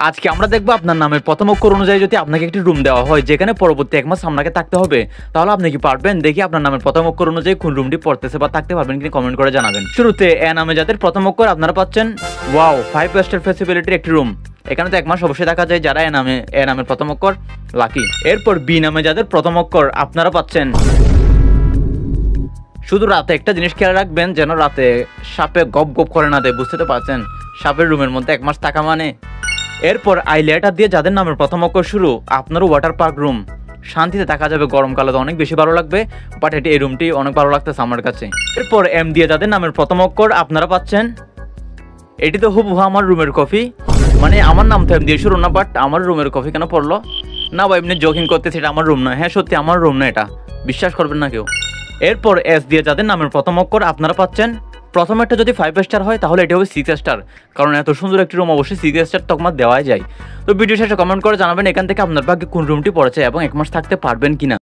আজকে আমরা দেখবো আপনার নামের প্রথম অক্ষর অনুযায়ী যদি আপনাকে একটি রুম দেওয়া হয় যেখানে পরবর্তী 1 মাস আপনাকে থাকতে হবে, তাহলে আপনি কি পারবেন? দেখি আপনার নামের প্রথম অক্ষর অনুযায়ী কোন রুমটি পড়তেছে বা থাকতে পারবেন কিনা কমেন্ট করে জানাবেন। শুরুতে এ নামে যাদের প্রথম অক্ষর আপনারা পাচ্ছেন ওয়াও 5 স্টার ফেসিবিলিটির একটি রুম। এখানে তো 1 মাস অবশ্যই দেখা যায় যারা এ নামের প্রথম অক্ষর লাকি। এরপর বি নামে যাদের প্রথম অক্ষর আপনারা পাচ্ছেন শুধু রাতে একটা জিনিস খেয়াল রাখবেন যেন রাতে সাপে গপ গপ করে না দেয়, বুঝতে তো পারছেন সাপের রুমের মধ্যে 1 মাস থাকা মানে। এরপর আই লেটার দিয়ে যাদের নামের প্রথম অক্ষর শুরু আপনারও ওয়াটার পার্ক রুম, শান্তিতে থাকা যাবে, গরমকালে তো অনেক বেশি ভালো লাগবে, বাট এই রুমটি অনেক ভালো লাগতেছে আমার কাছে। এরপর এম দিয়ে যাদের নামের প্রথম অক্ষর আপনারা পাচ্ছেন এটি তো হুবহু আমার রুমের কফি, মানে আমার নাম তো এম দিয়ে শুরু না, বাট আমার রুমের কফি কেন পড়লো না বা এমনি জোকিং করতেছে, এটা আমার রুম না। হ্যাঁ সত্যি আমার রুম না, এটা বিশ্বাস করবেন না কেউ। এরপর এস দিয়ে যাদের নামের প্রথম অক্ষর আপনারা পাচ্ছেন প্রথম একটা যদি 5 স্টার হয় তাহলে এটা হবে 6 স্টার, কারণ এত সুন্দর একটি রুম অবশ্যই 6 স্টার তকমা দেওয়াই যায়। তো ভিডিও শেষে কমেন্ট করে জানাবেন এখান থেকে আপনার ভাগ্যে কোন রুমটি পড়েছে এবং 1 মাস থাকতে পারবেন কিনা।